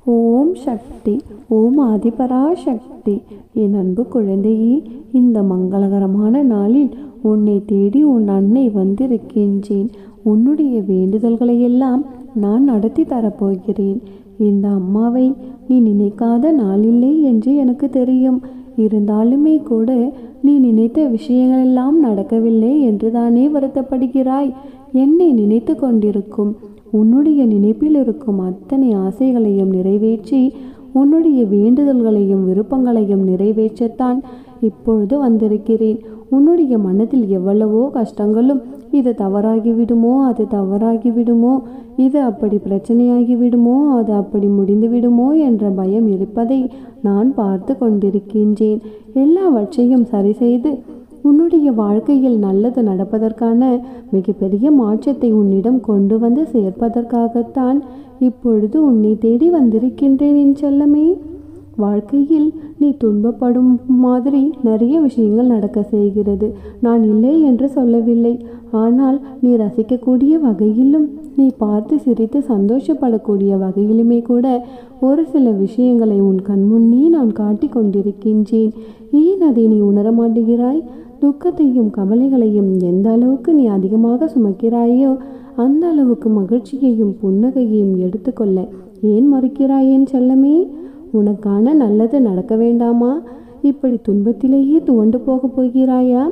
ஓம் சக்தி. ஓம் ஆதிபராசக்தி. என் அன்பு குழந்தையே, இந்த மங்களகரமான நாளில் உன்னை தேடி உன் அன்னை வந்திருக்கின்றேன். உன்னுடைய வேண்டுதல்களையெல்லாம் நான் நடத்தி தரப்போகிறேன். இந்த அம்மாவை நீ நினைக்காத நாளில்லை என்று எனக்கு தெரியும். இருந்தாலுமே கூட நீ நினைத்த விஷயங்களெல்லாம் நடக்கவில்லை என்று தானே வருத்தப்படுகிறாய். என்னை நினைத்து கொண்டிருக்கும் உன்னுடைய நினைப்பில் இருக்கும் அத்தனை ஆசைகளையும் நிறைவேற்றி உன்னுடைய வேண்டுதல்களையும் விருப்பங்களையும் நிறைவேற்றத்தான் இப்பொழுது வந்திருக்கிறேன். உன்னுடைய மனதில் எவ்வளவோ கஷ்டங்களும், இது தவறாகிவிடுமோ, அது தவறாகிவிடுமோ, இது அப்படி பிரச்சனையாகிவிடுமோ, அது அப்படி முடிந்து விடுமோ என்ற பயம் இருப்பதை நான் பார்த்து கொண்டிருக்கின்றேன். எல்லாவற்றையும் சரி செய்து உன்னுடைய வாழ்க்கையில் நல்லது நடப்பதற்கான மிகப்பெரிய மாற்றத்தை உன்னிடம் கொண்டு வந்து சேர்ப்பதற்காகத்தான் இப்பொழுது உன்னை தேடி வந்திருக்கின்றேன் என் செல்லமே. வாழ்க்கையில் நீ துன்பப்படும் மாதிரி நிறைய விஷயங்கள் நடக்க செய்கிறது. நான் இல்லை என்று சொல்லவில்லை. ஆனால் நீ ரசிக்கக்கூடிய வகையிலும், நீ பார்த்து சிரித்து சந்தோஷப்படக்கூடிய வகையிலுமே கூட ஒரு சில விஷயங்களை உன் கண்முன்னே நான் காட்டி கொண்டிருக்கின்றேன். ஏன் அதை நீ உணர மாட்டேங்கிறாய்? துக்கத்தையும் கவலைகளையும் எந்த அளவுக்கு நீ அதிகமாக சுமக்கிறாயோ அந்த அளவுக்கு மகிழ்ச்சியையும் புன்னகையையும் எடுத்துக்கொள்ள ஏன் மறுக்கிறாயேன் செல்லமே? உனக்கான நல்லது நடக்க வேண்டாமா? இப்படி துன்பத்திலேயே துவண்டு போகப் போகிறாயா?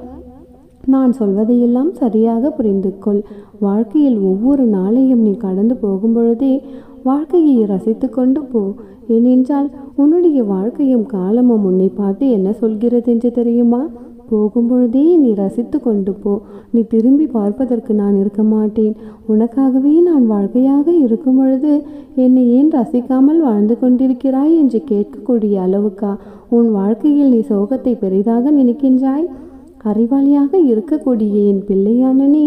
நான் சொல்வதையெல்லாம் சரியாக புரிந்து கொள். வாழ்க்கையில் ஒவ்வொரு நாளையும் நீ கடந்து போகும் பொழுதே வாழ்க்கையை ரசித்து கொண்டு போ. ஏனென்றால் உன்னுடைய வாழ்க்கையும் காலமும் உன்னை பார்த்து என்ன சொல்கிறது என்று தெரியுமா? போகும்பொழுதே நீ ரசித்து கொண்டு போ. நீ திரும்பி பார்ப்பதற்கு நான் இருக்க மாட்டேன். உனக்காகவே நான் வாழ்க்கையாக இருக்கும் பொழுது என்னை ஏன் ரசிக்காமல் வாழ்ந்து கொண்டிருக்கிறாய் என்று கேட்கக்கூடிய அளவுக்கா உன் வாழ்க்கையில் நீ சோகத்தை பெரிதாக நினைக்கின்றாய்? அறிவாளியாக இருக்கக்கூடிய என் பிள்ளையான நீ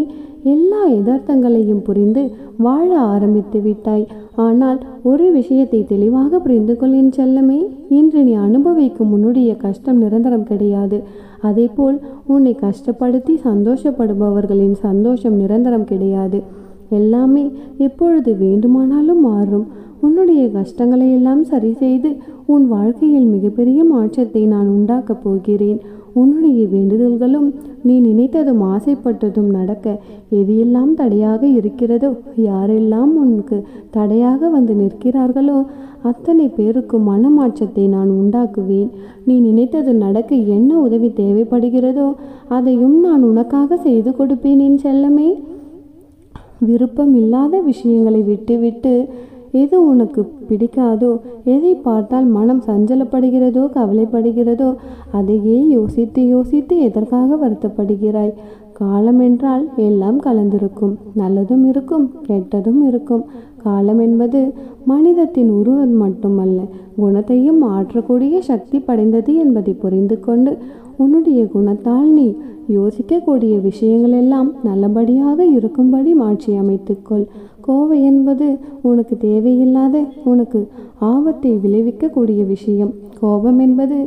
எல்லா யதார்த்தங்களையும் புரிந்து வாழ ஆரம்பித்து விட்டாய். ஆனால் ஒரு விஷயத்தை தெளிவாக புரிந்து கொள் என் செல்லமே. இன்று நீ அனுபவிக்கும் உன்னுடைய கஷ்டம் நிரந்தரம் கிடையாது. அதேபோல் உன்னை கஷ்டப்படுத்தி சந்தோஷப்படுபவர்களின் சந்தோஷம் நிரந்தரம் கிடையாது. எல்லாமே எப்பொழுது வேண்டுமானாலும் மாறும். உன்னுடைய கஷ்டங்களை எல்லாம் சரி செய்து உன் வாழ்க்கையில் மிகப்பெரிய மாற்றத்தை நான் உண்டாக்கப் போகிறேன். உன்னுடைய வேண்டுதல்களும் நீ நினைத்ததும் ஆசைப்பட்டதும் நடக்க எது எல்லாம் தடையாக இருக்கிறதோ, யாரெல்லாம் உனக்கு தடையாக வந்து நிற்கிறார்களோ அத்தனை பேருக்கும் மனமாற்றத்தை நான் உண்டாக்குவேன். நீ நினைத்தது நடக்க என்ன உதவி தேவைப்படுகிறதோ அதையும் நான் உனக்காக செய்து கொடுப்பேன் என் செல்லமே. விருப்பம் இல்லாத விஷயங்களை விட்டுவிட்டு எது உனக்கு பிடிக்காதோ, எதை பார்த்தால் மனம் சஞ்சலப்படுகிறதோ, கவலைப்படுகிறதோ அதையே யோசித்து யோசித்து எதற்காக வருத்தப்படுகிறாய்? காலம் என்றால் எல்லாம் கலந்திருக்கும். நல்லதும் இருக்கும், கெட்டதும் இருக்கும். காலம் என்பது மனிதத்தின் உருவம் மட்டுமல்ல, குணத்தையும் மாற்றக்கூடிய சக்தி படைந்தது என்பதை புரிந்து கொண்டு உன்னுடைய குணத்தால் நீ யோசிக்கக்கூடிய விஷயங்கள் எல்லாம் நல்லபடியாக இருக்கும்படி மாற்றி அமைத்துக்கொள். கோவை என்பது உனக்கு தேவையில்லாத, உனக்கு ஆபத்தை விளைவிக்கக்கூடிய விஷயம். கோபம் என்பது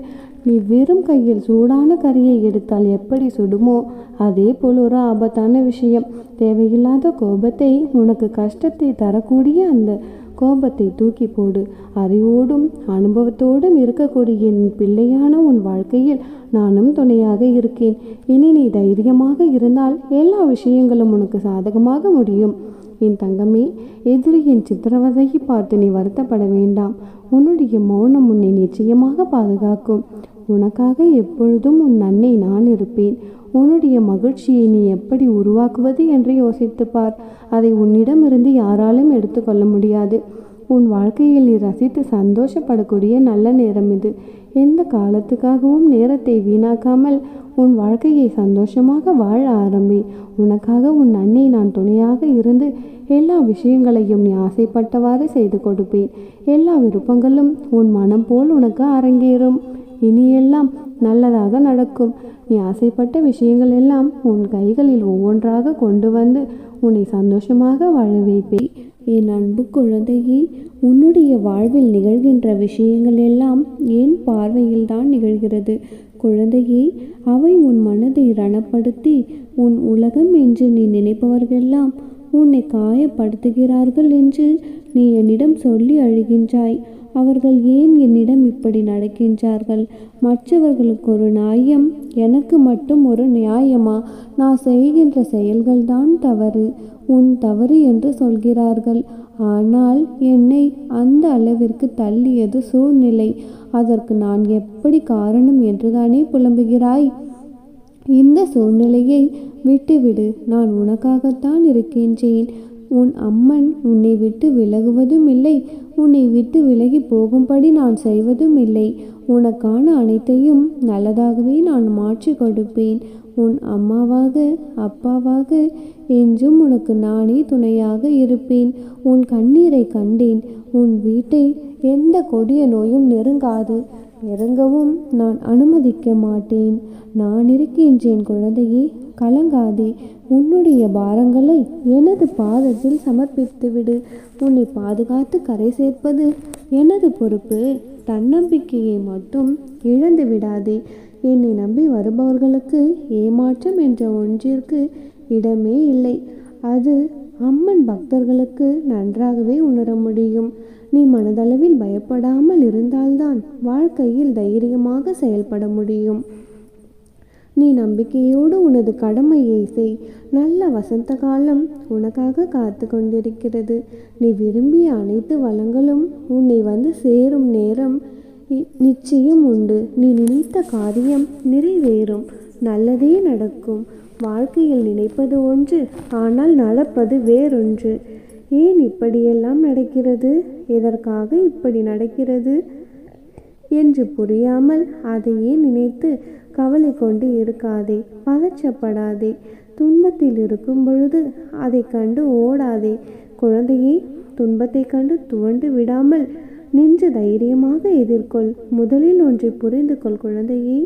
நீ வெறும் கையில் சூடான கரியை எடுத்தால் எப்படி சுடுமோ அதே போல் ஒரு ஆபத்தான விஷயம். தேவையில்லாத கோபத்தை, உனக்கு கஷ்டத்தை தரக்கூடிய அந்த கோபத்தை தூக்கி போடு. அறிவோடும் அனுபவத்தோடும் இருக்கக்கூடிய என் பிள்ளையான உன் வாழ்க்கையில் நானும் துணையாக இருக்கேன். இனி நீ தைரியமாக இருந்தால் எல்லா விஷயங்களும் உனக்கு சாதகமாக முடியும். என் தங்கமே, எதிரியின் சித்திரவதையை பார்த்து நீ வருத்தப்பட வேண்டாம். உன்னுடைய மௌனம் உன்னை நிச்சயமாக பாதுகாக்கும். உனக்காக எப்பொழுதும் உன் அன்னை நான் இருப்பேன். உன்னுடைய மகிழ்ச்சியை நீ எப்படி உருவாக்குவது என்று யோசித்து பார். அதை உன்னிடமிருந்து யாராலும் எடுத்துக்கொள்ள முடியாது. உன் வாழ்க்கையில் நீ ரசித்து சந்தோஷப்படக்கூடிய நல்ல நேரம் இது. எந்த காலத்துக்காகவும் நேரத்தை வீணாக்காமல் உன் வாழ்க்கையை சந்தோஷமாக வாழ ஆரம்பி. உனக்காக உன் அன்னை நான் துணையாக இருந்து எல்லா விஷயங்களையும் நீ ஆசைப்பட்டவாறு செய்து கொடுப்பேன். எல்லா விருப்பங்களும் உன் மனம் போல் உனக்கு அரங்கேறும். இனியெல்லாம் நல்லதாக நடக்கும். நீ ஆசைப்பட்ட விஷயங்கள் எல்லாம் உன் கைகளில் ஒவ்வொன்றாக கொண்டு வந்து உன்னை சந்தோஷமாக வாழ வைப்பேன். என் அன்பு குழந்தையே, உன்னுடைய வாழ்வில் நிகழ்கின்ற விஷயங்கள் எல்லாம் என் பார்வையில் தான் நிகழ்கிறது. குழந்தையே, அவை உன் மனதை ரணப்படுத்தி உன் உலகம் என்று நீ நினைப்பவர்களெல்லாம் உன்னை காயப்படுத்துகிறார்கள் என்று நீ என்னிடம் சொல்லி அழுகின்றாய். அவர்கள் ஏன் என்னிடம் இப்படி நடக்கின்றார்கள்? மற்றவர்களுக்கு ஒரு நியாயம், எனக்கு மட்டும் ஒரு நியாயமா? நான் செய்கின்ற செயல்கள்தான் தவறு, உன் தவறு என்று சொல்கிறார்கள். ஆனால் என்னை அந்த அளவிற்கு தள்ளியது சூழ்நிலை. அதற்கு நான் எப்படி காரணம் என்றுதானே புலம்புகிறாய்? இந்த சூழ்நிலையை விட்டுவிடு. நான் உனக்காகத்தான் இருக்கின்றேன். உன் அம்மன் உன்னை விட்டு விலகுவதும் இல்லை, உன்னை விட்டு விலகி போகும்படி நான் செய்வதும் இல்லை. உனக்கான அனைத்தையும் நல்லதாகவே நான் மாற்றி கொடுப்பேன். உன் அம்மாவாக அப்பாவாக என்றும் உனக்கு நானே துணையாக இருப்பேன். உன் கண்ணீரை கண்டேன். உன் வீட்டை எந்த கொடிய நோயும் நெருங்காது, நெருங்கவும் நான் அனுமதிக்க மாட்டேன். நான் இருக்கின்றேன் குழந்தையே, கலங்காதே. உன்னுடைய பாரங்களை எனது பாதத்தில் சமர்ப்பித்துவிடு. உன்னை பாதுகாத்து கரை சேர்ப்பது எனது பொறுப்பு. தன்னம்பிக்கையை மட்டும் இழந்து விடாதே. என்னை நம்பி வருபவர்களுக்கு ஏமாற்றம் என்ற ஒன்றிற்கு இடமே இல்லை. அது அம்மன் பக்தர்களுக்கு நன்றாகவே உணர முடியும். நீ மனதளவில் பயப்படாமல் இருந்தால்தான் வாழ்க்கையில் தைரியமாக செயல்பட முடியும். நீ நம்பிக்கையோடு உனது கடமையை செய். நல்ல வசந்த காலம் உனக்காக காத்து கொண்டிருக்கிறது. நீ விரும்பிய அனைத்து வளங்களும் உன்னை வந்து சேரும் நேரம் நிச்சயம் உண்டு. நீ நினைத்த காரியம் நிறைவேறும், நல்லதே நடக்கும். வாழ்க்கையில் நினைப்பது ஒன்று, ஆனால் நடப்பது வேறொன்று. ஏன் இப்படியெல்லாம் நடக்கிறது, எதற்காக இப்படி நடக்கிறது என்று புரியாமல் அதையே நினைத்து கவலை கொண்டு இருக்காதே, பதற்றப்படாதே. துன்பத்தில் இருக்கும் பொழுது அதை கண்டு ஓடாதே. குழந்தையே, துன்பத்தை கண்டு துவண்டு விடாமல் நின்று தைரியமாக எதிர்கொள். முதலில் ஒன்றை புரிந்து கொள் குழந்தையே,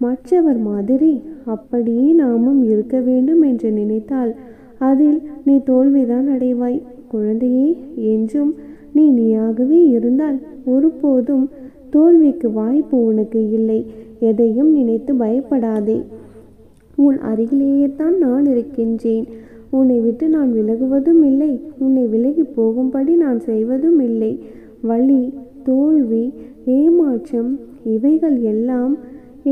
மற்றவர் மாதிரி அப்படியே நாமும் இருக்க வேண்டும் என்று நினைத்தால் அதில் நீ தோல்விதான் அடைவாய். குழந்தையே, என்றும் நீ நீயாகவே இருந்தால் ஒருபோதும் தோல்விக்கு வாய்ப்பு உனக்கு இல்லை. எதையும் நினைத்து பயப்படாதே. உன் அருகிலேயே தான் நான் இருக்கின்றேன். உன்னை விட்டு நான் விலகுவதும் இல்லை, உன்னை விலகி போகும்படி நான் செய்வதும் இல்லை. வலி, தோல்வி, ஏமாற்றம் இவைகள் எல்லாம்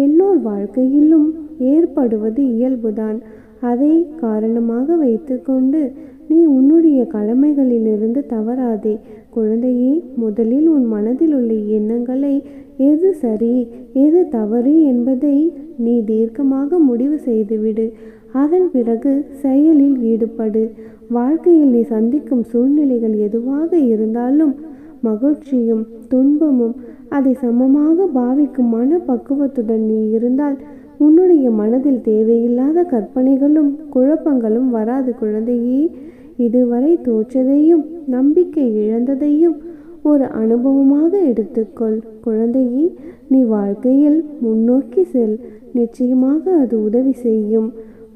எல்லோர் வாழ்க்கையிலும் ஏற்படுவது இயல்புதான். அதை காரணமாக வைத்துக்கொண்டு நீ உன்னுடைய கடமைகளிலிருந்து தவறாதே. குழந்தையே, முதலில் உன் மனதில் உள்ள எண்ணங்களை எது சரி எது தவறு என்பதை நீ தீர்க்கமாக முடிவு செய்துவிடு. அதன் பிறகு செயலில் ஈடுபடு. வாழ்க்கையில் நீ சந்திக்கும் சூழ்நிலைகள் எதுவாக இருந்தாலும் மகிழ்ச்சியும் துன்பமும் அதை சமமாக பாவிக்கும் மனப்பக்குவத்துடன் நீ இருந்தால் உன்னுடைய மனதில் தேவையில்லாத கற்பனைகளும் குழப்பங்களும் வராது. குழந்தையே, இதுவரை தோற்றதையும் நம்பிக்கை இழந்ததையும் ஒரு அனுபவமாக எடுத்துக்கொள். குழந்தையே, நீ வாழ்க்கையில் முன்னோக்கி செல். நிச்சயமாக அது உதவி செய்யும்.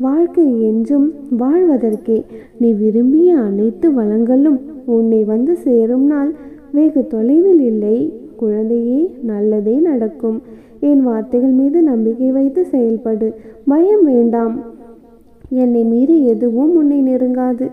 வாழ்க்கை என்றும் வாழ்வதற்கே. நீ விரும்பிய அனைத்து வளங்களும் உன்னை வந்து சேரும் நாள் வெகு தொலைவில் இல்லை. குழந்தையே, நல்லதே நடக்கும். என் வார்த்தைகள் மீது நம்பிக்கை வைத்து செயல்படு. பயம் வேண்டாம். என்னை மீறி எதுவும் உன்னை நெருங்காது.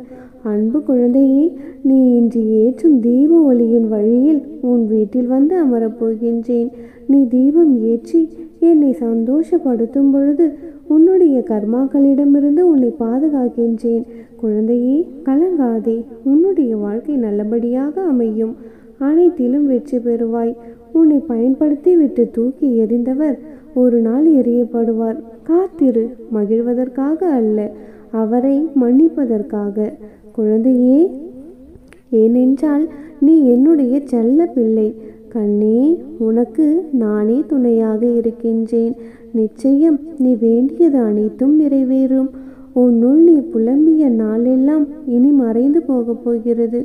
அன்பு குழந்தையே, நீ இன்று ஏற்றும் தீப ஒளியின் வழியில் உன் வீட்டில் வந்து அமரப்போகின்றேன். நீ தீபம் ஏற்றி என்னை சந்தோஷப்படுத்தும் பொழுது உன்னுடைய கர்மாக்களிடமிருந்து உன்னை பாதுகாக்கின்றேன். குழந்தையே, கலங்காதே. உன்னுடைய வாழ்க்கை நல்லபடியாக அமையும். அனைத்திலும் வெற்றி பெறுவாய். உன்னை பயன்படுத்தி விட்டு தூக்கி எறிந்தவர் ஒரு நாள் எறியப்படுவார். காத்திரு, மகிழ்வதற்காக அல்ல, அவரை மன்னிப்பதற்காக. குழந்தையே, ஏனென்றால் நீ என்னுடைய செல்ல பிள்ளை. கண்ணே, உனக்கு நானே துணையாக இருக்கின்றேன். நிச்சயம் நீ வேண்டியது அனைத்தும் நிறைவேறும். உன்னுள் நீ புலம்பிய நாளெல்லாம் இனி மறைந்து போகப் போகிறது.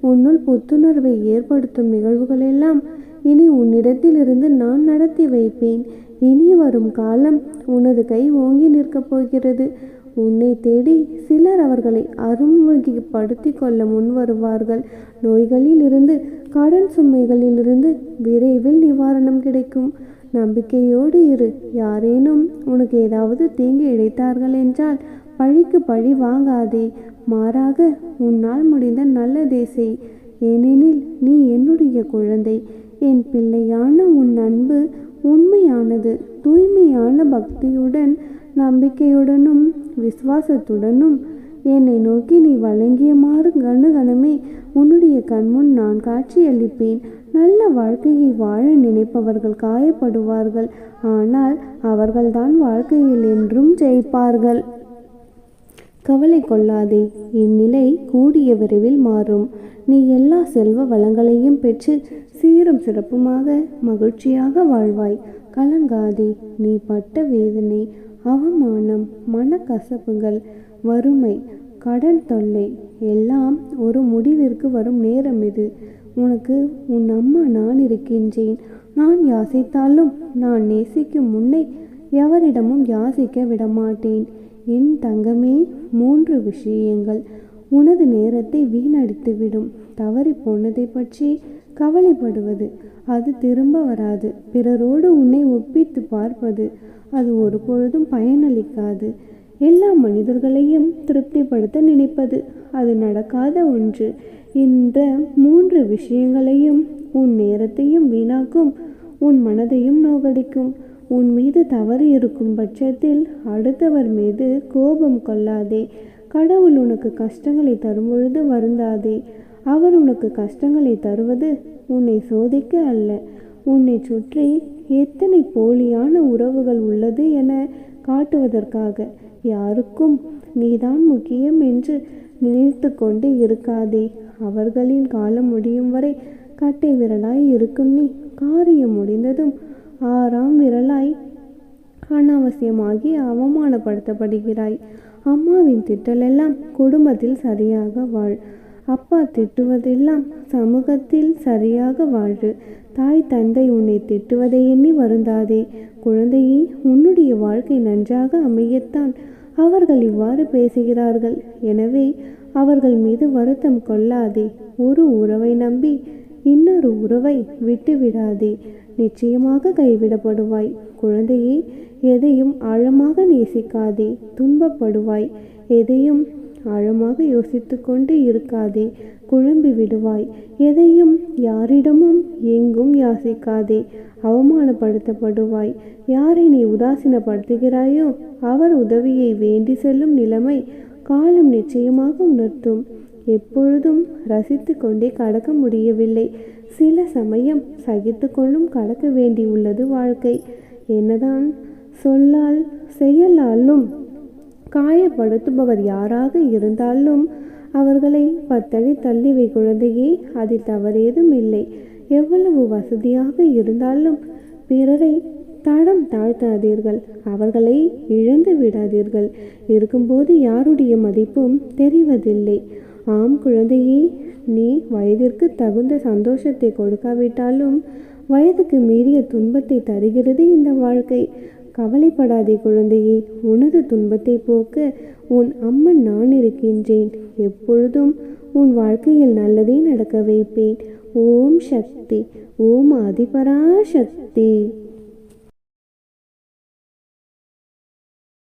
உன்னுள் புத்துணர்வை ஏற்படுத்தும் நிகழ்வுகளெல்லாம் இனி உன்னிடத்திலிருந்து நான் நடத்தி வைப்பேன். இனி வரும் காலம் உனது கை ஓங்கி நிற்கப் போகிறது. உன்னை தேடி சிலர் அவர்களை அறிமுகப்படுத்தி கொள்ள முன் வருவார்கள். நோய்களிலிருந்து கடன் சுமைகளிலிருந்து விரைவில் நிவாரணம் கிடைக்கும். நம்பிக்கையோடு இரு. யாரேனும் உனக்கு ஏதாவது தீங்கு இழைத்தார்கள் என்றால் பழிக்கு பழி வாங்காதே. மாறாக உன்னால் முடிந்த நல்லதே செய். ஏனெனில் நீ என்னுடைய குழந்தை. என் பிள்ளையான உன் அன்பு உண்மையானது. தூய்மையான பக்தியுடன், நம்பிக்கையுடனும் விசுவாசத்துடனும் என்னை நோக்கி நீ வழங்கியமாறு கணமே உன்னுடைய கண்முன் நான் காட்சியளிப்பேன். நல்ல வாழ்க்கையை வாழ நினைப்பவர்கள் காயப்படுவார்கள், ஆனால் அவர்கள்தான் வாழ்க்கையில் என்றும் ஜெயிப்பார்கள். கவலை கொள்ளாதே, இந்நிலை கூடிய விரைவில் மாறும். நீ எல்லா செல்வ வளங்களையும் பெற்று சீரும் சிறப்புமாக மகிழ்ச்சியாக வாழ்வாய். கலங்காதே. நீ பட்ட வேதனை, அவமானம், மனக்கசப்புகள், வறுமை, கடன் தொல்லை எல்லாம் ஒரு முடிவிற்கு வரும் நேரம் இது. உனக்கு உன் அம்மா நான் இருக்கின்றேன். நான் யாசித்தாலும் நான் நேசிக்கும் உன்னை எவரிடமும் யாசிக்க விடமாட்டேன். என் தங்கமே, 3 விஷயங்கள் உனது நேரத்தை வீணடித்துவிடும். தவறி போனதை பற்றி கவலைப்படுவது, அது திரும்ப வராது. பிறரோடு உன்னை ஒப்பித்து பார்ப்பது, அது ஒரு பொழுதும் பயனளிக்காது. எல்லா மனிதர்களையும் திருப்திப்படுத்த நினைப்பது, அது நடக்காத ஒன்று. இந்த 3 விஷயங்களையும் உன் நேரத்தையும் வீணாக்கும், உன் மனதையும் நோகடிக்கும். உன் மீது தவறு இருக்கும் பட்சத்தில் அடுத்தவர் மீது கோபம் கொள்ளாதே. கடவுள் உனக்கு கஷ்டங்களை தரும்பொழுது வருந்தாதே. அவர் உனக்கு கஷ்டங்களை தருவது உன்னை சோதிக்க அல்ல, உன்னை சுற்றி எத்தனை போலியான உறவுகள் உள்ளது என காட்டுவதற்காக. யாருக்கும் நீதான் முக்கியம் என்று நினைத்து கொண்டு இருக்காதே. அவர்களின் காலம் முடியும் வரை கட்டை விரலாய் இருக்கும் நீ, காரியம் முடிந்ததும் 6ஆம் விரலாய் அனாவசியமாகி அவமானப்படுத்தப்படுகிறாய். அம்மாவின் திட்டலெல்லாம் குடும்பத்தில் சரியாக வாழ். அப்பா திட்டுவதெல்லாம் சமூகத்தில் சரியாக வாழு. தாய் தந்தை உன்னை திட்டுவதை எண்ணி வருந்தாதே. குழந்தையே, உன்னுடைய வாழ்க்கை நன்றாக அமையத்தான் அவர்கள் இவ்வாறு பேசுகிறார்கள். எனவே அவர்கள் மீது வருத்தம் கொள்ளாதே. ஒரு உறவை நம்பி இன்னொரு உறவை விட்டுவிடாதே. நிச்சயமாக கைவிடப்படுவாய். குழந்தையே, எதையும் ஆழமாக நேசிக்காதே, துன்பப்படுவாய். எதையும் ஆழமாக யோசித்து கொண்டு இருக்காதே, குழம்பி விடுவாய். எதையும் யாரிடமும் எங்கும் யாசிக்காதே, அவமானப்படுத்தப்படுவாய். யாரை நீ உதாசீனப்படுத்துகிறாயோ அவர் உதவியை வேண்டி செல்லும் நிலைமை காலம் நிச்சயமாக உணர்த்தும். எப்பொழுதும் ரசித்து கொண்டே கடக்க முடியவில்லை. சில சமயம் சகித்து கொண்டும் கடக்க வேண்டியுள்ளது வாழ்க்கை. என்னதான் சொல்லால் செயலாலும் காயப்படுத்துபவர் யாராக இருந்தாலும் அவர்களை 10 அடி தள்ளிவை குழந்தையே, அதில் தவறேதும் இல்லை. எவ்வளவு வசதியாக இருந்தாலும் பிறரை தடம் தாழ்த்தாதீர்கள், அவர்களை இழந்து விடாதீர்கள். இருக்கும்போது யாருடைய மதிப்பும் தெரிவதில்லை. ஆம் குழந்தையே, நீ வயதிற்கு தகுந்த சந்தோஷத்தை கொடுக்காவிட்டாலும் வயதுக்கு மீறிய துன்பத்தை தருகிறது இந்த வாழ்க்கை. கவலைப்படாதே குழந்தையே, உனது துன்பத்தை போக்க உன் அம்மன் நான் இருக்கின்றேன். எப்பொழுதும் உன் வாழ்க்கையில் நல்லதே நடக்க வைப்பேன். ஓம் சக்தி. ஓம் ஆதிபராசக்தி.